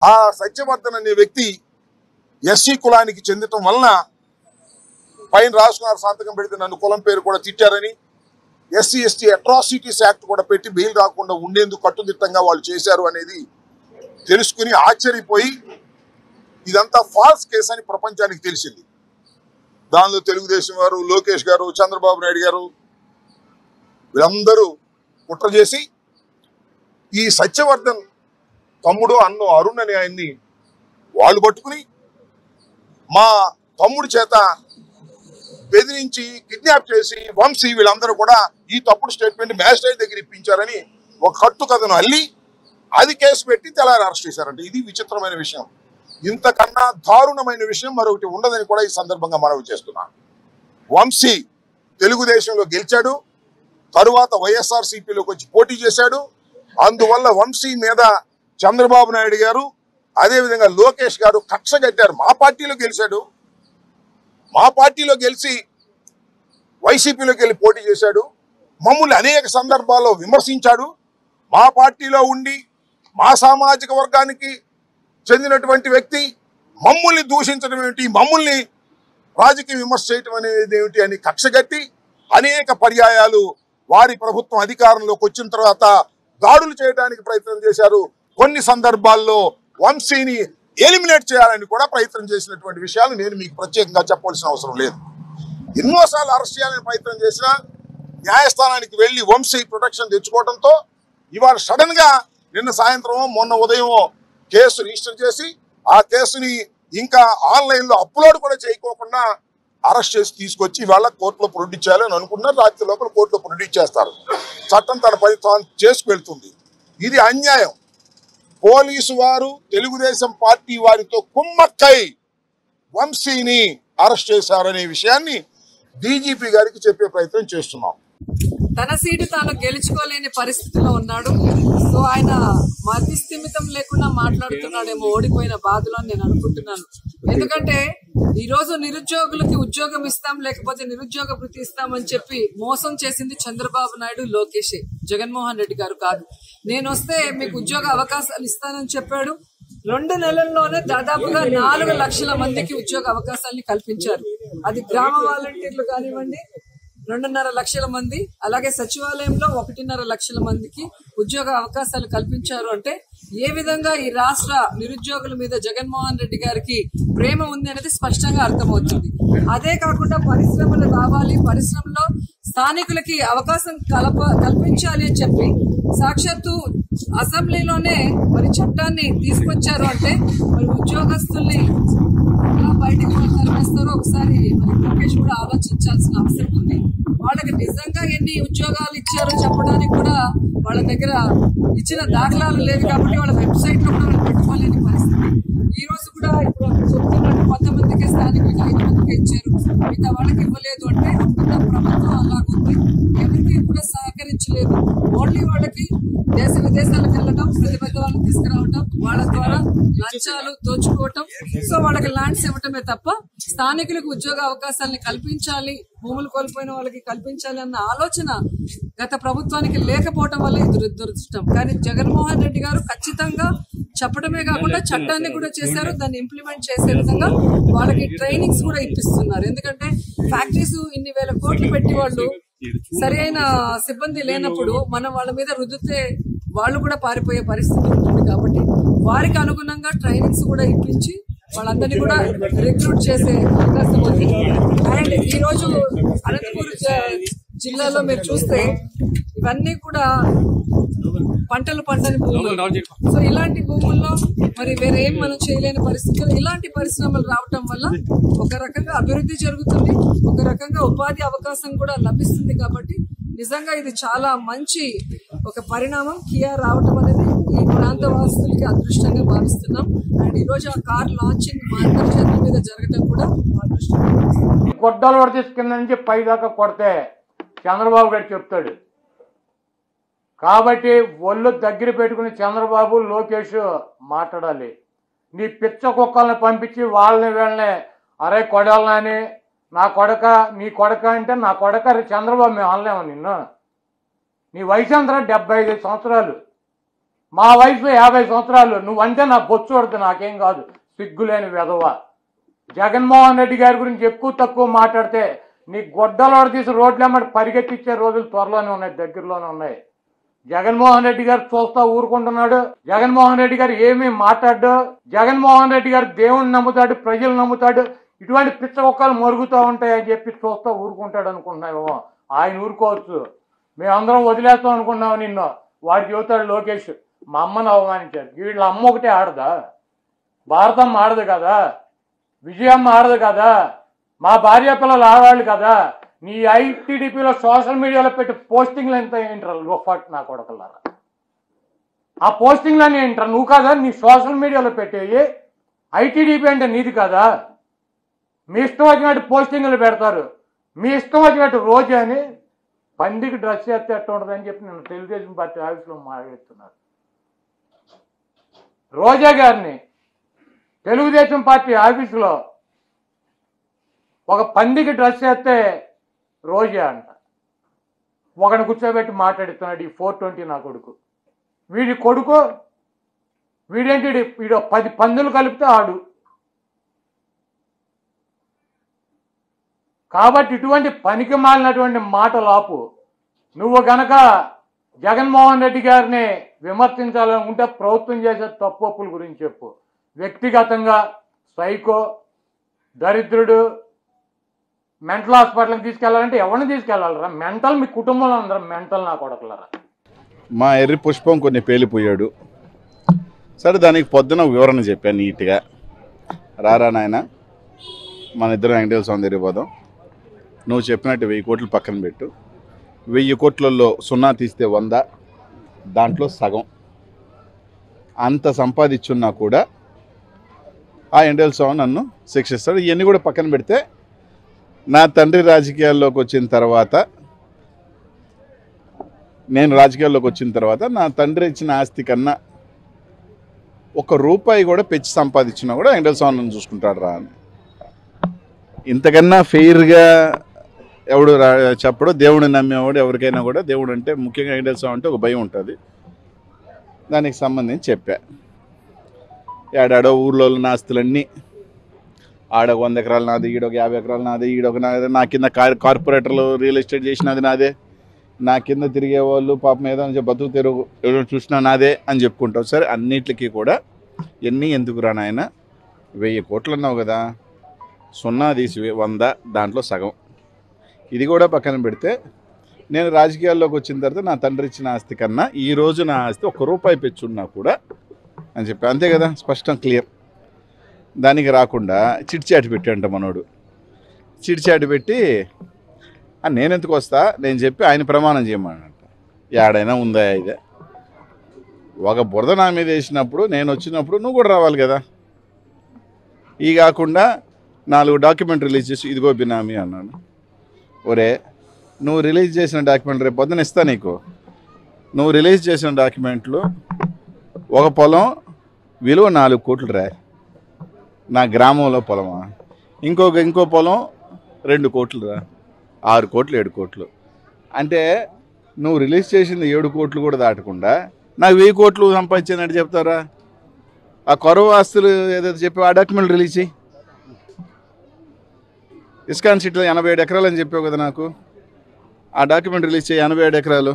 ఆ సత్యవర్ధన్ అనే వ్యక్తి ఎస్సీ కులానికి చెందటం వలన పైన రాసుకున్నారు, సంతకం పెడితే నన్ను కులం పేరు కూడా తిట్టారని, ఎస్సీ ఎస్టీ అట్రాసిటీస్ యాక్ట్ కూడా పెట్టి బెయిల్ రాకుండా ఉండేందుకు కట్టుదిట్టంగా వాళ్ళు చేశారు అనేది తెలుసుకుని ఆశ్చర్యపోయి ఇదంతా ఫాల్స్ కేసు అని ప్రపంచానికి తెలిసింది. దానిలో తెలుగుదేశం వారు, లోకేష్ గారు, చంద్రబాబు నాయుడు గారు వీళ్ళందరూ కుట్ర చేసి ఈ సత్యవర్ధన్ తమ్ముడు అన్నో అరుణ్ అనే ఆయన్ని వాళ్ళు పట్టుకుని మా తమ్ముడి చేత బెదిరించి కిడ్నాప్ చేసి వంశీ వీళ్ళందరూ కూడా ఈ తప్పుడు స్టేట్మెంట్ మ్యాజిస్ట్రేట్ దగ్గర ఇప్పించారని ఒక కట్టు కథను అల్లి అది కేసు పెట్టి తెల్లారి అరెస్ట్ చేశారంటే ఇది విచిత్రమైన విషయం. ఇంతకన్నా దారుణమైన విషయం మరొకటి ఉండదని కూడా ఈ సందర్భంగా మనవి చేస్తున్నాను. వంశీ తెలుగుదేశంలో గెలిచాడు, తరువాత వైఎస్ఆర్సీపీలోకి వచ్చి పోటీ చేశాడు. అందువల్ల వంశీ మీద చంద్రబాబు నాయుడు గారు అదేవిధంగా లోకేష్ గారు కక్ష కట్టారు. మా పార్టీలో గెలిచాడు, మా పార్టీలో గెలిచి వైసీపీలోకి వెళ్ళి పోటీ చేశాడు, మమ్మల్ని అనేక సందర్భాల్లో విమర్శించాడు. మా పార్టీలో ఉండి మా సామాజిక వర్గానికి చెందినటువంటి వ్యక్తి మమ్మల్ని దూషించడం ఏమిటి, మమ్మల్ని రాజకీయ విమర్శ చేయటం అనేది ఏమిటి అని కక్షగట్టి అనేక పర్యాయాలు వారి ప్రభుత్వం అధికారంలోకి వచ్చిన తర్వాత దాడులు చేయడానికి ప్రయత్నం చేశారు. కొన్ని సందర్భాల్లో వంశీని ఎలిమినేట్ చేయాలని కూడా ప్రయత్నం చేసినటువంటి విషయాలు నేను మీకు ప్రత్యేకంగా చెప్పవలసిన అవసరం లేదు. ఎన్నోసార్లు అరెస్ట్ చేయాలని ప్రయత్నం చేసినా న్యాయస్థానానికి వెళ్లి వంశీ ప్రొటెక్షన్ తెచ్చుకోవడంతో ఇవాళ సడన్ గా నిన్న సాయంత్రం మొన్న ఉదయం కేసు రిజిస్టర్ చేసి ఆ కేసుని ఇంకా ఆన్లైన్ లో అప్లోడ్ కూడా చేయకోకుండా అరెస్ట్ చేసి తీసుకొచ్చి ఇవాళ కోర్టులో ప్రొడ్యూస్ చేయాలని అనుకున్నారు. రాత్రి లోపల కోర్టులో ప్రొడ్యూస్ చేస్తారు. చట్టం తన పని తాను చేసుకువెళ్తుంది. ఇది అన్యాయం. పోలీసు వారు తెలుగుదేశం పార్టీ వారితో కుమ్మక్కై వంశీని అరెస్ట్ చేశారనే విషయాన్ని డీజీపీ గారికి చెప్పే ప్రయత్నం చేస్తున్నాం. తన సీటు తాను గెలుచుకోలేని పరిస్థితిలో ఉన్నాడు. సో ఆయన మతిస్థిమితం లేకుండా మాట్లాడుతున్నాడేమో ఓడిపోయిన బాధలో నేను అనుకుంటున్నాను. ఎందుకంటే ఈ రోజు నిరుద్యోగులకి ఉద్యోగం ఇస్తాం లేకపోతే నిరుద్యోగ వృత్తి ఇస్తామని చెప్పి మోసం చేసింది చంద్రబాబు నాయుడు, లోకేషే, జగన్మోహన్ రెడ్డి గారు కాదు. నేను వస్తే మీకు ఉద్యోగ అవకాశాలు ఇస్తానని చెప్పాడు. 2 నెలల్లోనే దాదాపుగా 4 లక్షల మందికి ఉద్యోగ అవకాశాలని కల్పించారు. అది గ్రామ వాలంటీర్లు కానివ్వండి 2.5 లక్షల మంది, అలాగే సచివాలయంలో 1.5 లక్షల మందికి ఉద్యోగ అవకాశాలు కల్పించారు. అంటే ఏ విధంగా ఈ రాష్ట్ర నిరుద్యోగుల మీద జగన్మోహన్ రెడ్డి గారికి ప్రేమ ఉంది అనేది స్పష్టంగా అర్థమవుతుంది. అదే కాకుండా పరిశ్రమలు రావాలి, పరిశ్రమలో స్థానికులకి అవకాశం కల్పించాలి అని చెప్పి సాక్షాత్తు అసెంబ్లీలోనే మరి చట్టాన్ని తీసుకొచ్చారు. అంటే మరి ఉద్యోగస్తుల్ని ఎలా బయటకు తరలిస్తారో ఒకసారి మరి లోకేష్ కూడా ఆలోచించాల్సిన అవసరం ఉంది. వాళ్ళకి నిజంగా ఎన్ని ఉద్యోగాలు ఇచ్చారో చెప్పడానికి కూడా వాళ్ళ దగ్గర ఇచ్చిన దాఖలాలు లేదు కాబట్టి వాళ్ళ వెబ్సైట్ లో కూడా పెట్టుకోలేని పరిస్థితి. ఈ రోజు కూడా ఇప్పుడు చెప్తున్నట్టు 10 మందికి స్థానికులకి 5 మందికి ఇచ్చారు, మిగతా వాళ్ళకి ఇవ్వలేదు. అంటే అప్పుడున్న ప్రభుత్వం అలాగుంది, ఎవరికి కూడా సహకరించలేదు. ఓన్లీ వాళ్ళకి దేశ విదేశాలకు వెళ్ళడం, పెద్ద వాళ్ళని తీసుకురావటం, వాళ్ళ ద్వారా లంచాలు దోచుకోవటం, సో వాళ్ళకి ల్యాండ్స్ ఇవ్వటమే తప్ప స్థానికులకు ఉద్యోగ అవకాశాలని కల్పించాలి, భూములు కోల్పోయిన వాళ్ళకి కల్పించాలి అన్న ఆలోచన గత ప్రభుత్వానికి లేకపోవడం వల్ల ఇది దురదృష్టం. కానీ జగన్మోహన్ రెడ్డి గారు ఖచ్చితంగా చెప్పడమే కాకుండా చట్టాన్ని కూడా చేశారు. దాన్ని ఇంప్లిమెంట్ చేసే విధంగా వాళ్ళకి ట్రైనింగ్స్ కూడా ఇప్పిస్తున్నారు. ఎందుకంటే ఫ్యాక్టరీస్ ఇన్ని వేల కోట్లు పెట్టి వాళ్ళు సరైన సిబ్బంది లేనప్పుడు మనం వాళ్ళ మీద రుద్దితే వాళ్ళు కూడా పారిపోయే పరిస్థితి ఉంటుంది. కాబట్టి వారికి అనుగుణంగా ట్రైనింగ్స్ కూడా ఇప్పించి వాళ్ళందరినీ కూడా రిక్రూట్ చేసే అవకాశం ఉంది. అండ్ ఈ రోజు అనంతపూర్ జిల్లాలో మీరు చూస్తే ఇవన్నీ కూడా పంటలు పండని భూములు. సో ఇలాంటి భూముల్లో మరి వేరేం మనం చేయలేని పరిస్థితుల్లో ఇలాంటి పరిశ్రమలు రావటం వల్ల ఒక రకంగా అభివృద్ధి జరుగుతుంది, ఒక రకంగా ఉపాధి అవకాశం కూడా లభిస్తుంది. కాబట్టి నిజంగా ఇది చాలా మంచి ఒక పరిణామం కియా రావటం అనేది ఈ ప్రాంత వాసులకి అదృష్టంగా భావిస్తున్నాం. అండ్ ఈ రోజు ఆ కార్ లాంచింగ్ మా అందరి చేతుల మీద జరగటం కూడా అదృష్టం. గొడ్డలు పడితే కింద నుంచి పై దాకా కొడితే చంద్రబాబు గారు చెప్తాడు. కాబట్టి ఒళ్ళు దగ్గర పెట్టుకుని చంద్రబాబు, లోకేష్ మాట్లాడాలి. నీ పిచ్చ కుక్కల్ని పంపించి వాళ్ళని వీళ్ళని అరే కొడాలని నా కొడక నీ కొడక అంటే నా కొడక చంద్రబాబు మేము అనలేము నిన్ను. నీ వయసు అంతా 75 సంవత్సరాలు. మా వయసు 50 సంవత్సరాలు. నువ్వంటే నా బొచ్చు పడుతుంది, నాకేం కాదు. సిగ్గులేని వెధవ. జగన్మోహన్ రెడ్డి గారి గురించి ఎక్కువ తక్కువ మాట్లాడితే నీ గొడ్డలోడ తీసి రోడ్లెమ్మడి పరిగెత్తిచ్చే రోజులు త్వరలోనే ఉన్నాయి, దగ్గరలోనే ఉన్నాయి. జగన్మోహన్ రెడ్డి గారు చూస్తా ఊరుకుంటున్నాడు. జగన్మోహన్ రెడ్డి గారు ఏమీ మాట్లాడు. జగన్మోహన్ రెడ్డి గారు దేవుణ్ణి నమ్ముతాడు, ప్రజలు నమ్ముతాడు. ఇటువంటి పిచ్చ ఒక్కలు మరుగుతూ ఉంటాయని చెప్పి చూస్తా ఊరుకుంటాడు అనుకుంటున్నామేమో. ఆయన ఊరుకోవచ్చు, మేమందరం వదిలేస్తాం అనుకున్నాము నిన్ను. వాడు చెబుతాడు లోకేష్, మా అమ్మను అవమానించారు. వీళ్ళ అమ్మ ఒకటే ఆడదా? భారతమ్మ ఆడదు కదా, విజయమ్మ ఆడదు కదా, మా భార్య పిల్లలు ఆడవాళ్ళు కదా. నీ ఐటీడీపీలో సోషల్ మీడియాలో పెట్టి పోస్టింగ్లు ఎంత ఏంటారు లోఫట్ నా కొడకల్లారా? ఆ పోస్టింగ్లన్నీ ఏంటారు? నువ్వు కదా నీ సోషల్ మీడియాలో పెట్టేవి. ఐటీడీపీ అంటే నీది కదా. మీ ఇష్టం వచ్చినట్టు పోస్టింగ్లు పెడతారు, మీ ఇష్టం వచ్చినట్టు రోజు అని. పందికి డ్రెస్ చేస్తే ఎట్లా ఉంటుందని చెప్పి నేను తెలుగుదేశం పార్టీ ఆఫీస్లో మాట్లాడుతున్నారు. రోజా గారిని తెలుగుదేశం పార్టీ ఆఫీసులో ఒక పందికి డ్రెస్ చేస్తే రోజా అంట. ఒకని కూర్చోబెట్టి మాట్లాడుతున్నాడు ఈ 420 నా కొడుకు. వీడి కొడుకు వీడేంటి, వీడు 10 పందులు కలిపితే ఆడు. కాబట్టి ఇటువంటి పనికి మాలినటువంటి మాటలు ఆపు. నువ్వు గనక జగన్మోహన్ రెడ్డి గారిని విమర్శించాలనుకుంటే ప్రభుత్వం చేసే తప్పుల గురించి చెప్పు. వ్యక్తిగతంగా సైకో, దరిద్రుడు, మెంటల్ హాస్పిటల్కి తీసుకెళ్లాలంటే ఎవరిని తీసుకెళ్లాలరా? మెంటల్ మీ కుటుంబంలో అందరం మెంటల్ నా కొడకలరా. మా ఎర్రి పుష్పం కొన్ని పేలిపోయాడు. సరే, దానికి పొద్దున వివరణ చెప్పాను నీట్గా. రారా నాయన, మన ఇద్దరు వెంకటేశ్వర స్వామి దగ్గరికి పోదాం. నువ్వు చెప్పినట్టు 1000 కోట్లు పక్కన పెట్టు. 1000 కోట్లలో 0 తీస్తే 100, దాంట్లో సగం అంత సంపాదించున్నా కూడా ఆ వెంకటేశ్వర స్వామి నన్ను శిక్షిస్తాడు. ఇవన్నీ కూడా పక్కన పెడితే, నా తండ్రి రాజకీయాల్లోకి వచ్చిన తర్వాత, నేను రాజకీయాల్లోకి వచ్చిన తర్వాత నా తండ్రి ఇచ్చిన ఆస్తి కన్నా 1 రూపాయి కూడా పెంచి సంపాదించినా కూడా వెంకటేశ్వర స్వామి నన్ను చూసుకుంటాడు రా అని. ఇంతకన్నా ఫెయిర్గా ఎవడు చెప్పడు. దేవుడిని నమ్మేవాడు ఎవరికైనా కూడా దేవుడు అంటే, ముఖ్యంగా వెంకటేశ్వర స్వామి అంటే ఒక భయం ఉంటుంది. దానికి సంబంధించి చెప్పా. ఏడాడో ఊర్లో ఉన్న ఆస్తులన్నీ, ఆడొక 100 ఎకరాలు నాది, ఈడొక 50 ఎకరాలు నాది, ఈడొక నాది, నా కింద కార్పొరేటర్లు రియల్ ఎస్టేట్ చేసినది నాదే, నా కింద తిరిగే వాళ్ళు పాపం ఏదో బతుకు తెరుగు ఎవరు చూసినా నాదే అని చెప్పుకుంటావు. సరే, అన్నిటికీ కూడా ఎన్ని ఎందుకు రా నాయన? 1000 కోట్లు అన్నావు కదా, 0 తీసి 100, దాంట్లో సగం. ఇది కూడా పక్కన పెడితే, నేను రాజకీయాల్లోకి వచ్చిన తర్వాత నా తండ్రి ఇచ్చిన ఆస్తి కన్నా ఈరోజు నా ఆస్తి 1 రూపాయి పెంచున్నా కూడా అని చెప్పి, అంతే కదా, స్పష్టం, క్లియర్. దానికి రాకుండా చిట్చాటి పెట్టాడంట మనోడు. చిట్చాటి పెట్టి నేనెందుకు వస్తా, నేను చెప్పి ఆయన ప్రమాణం చేయమనంట. ఏడైనా ఉందా ఇదే? ఒక బురద నా మీద వేసినప్పుడు, నేను వచ్చినప్పుడు నువ్వు కూడా రావాలి కదా. ఈ కాకుండా 4 డాక్యుమెంట్ రిలీజ్ చేసి ఇదిగో బినామీ అన్నాను. ఒరే, నువ్వు రిలీజ్ చేసిన డాక్యుమెంట్ రేపు పొద్దున ఇస్తా నీకు. నువ్వు రిలీజ్ చేసిన డాక్యుమెంట్లు, ఒక పొలం విలువ 4 కోట్లు రా, నా గ్రామంలో పొలమా. ఇంకో పొలం 2 కోట్లు రా, 6 కోట్లు 7 కోట్లు. అంటే నువ్వు రిలీజ్ చేసింది 7 కోట్లు కూడా దాటకుండా నాకు 1000 కోట్లు సంపాదించానంటే చెప్తారా? ఆ కొరవ ఆస్తులు ఏదైతే చెప్పి ఆ డాక్యుమెంట్ రిలీజ్ చేయి. ఇస్కాన్ సిటీలో 87 ఎకరాలు అని చెప్పావు కదా నాకు, ఆ డాక్యుమెంట్ రిలీజ్ చేయి. 87 ఎకరాలు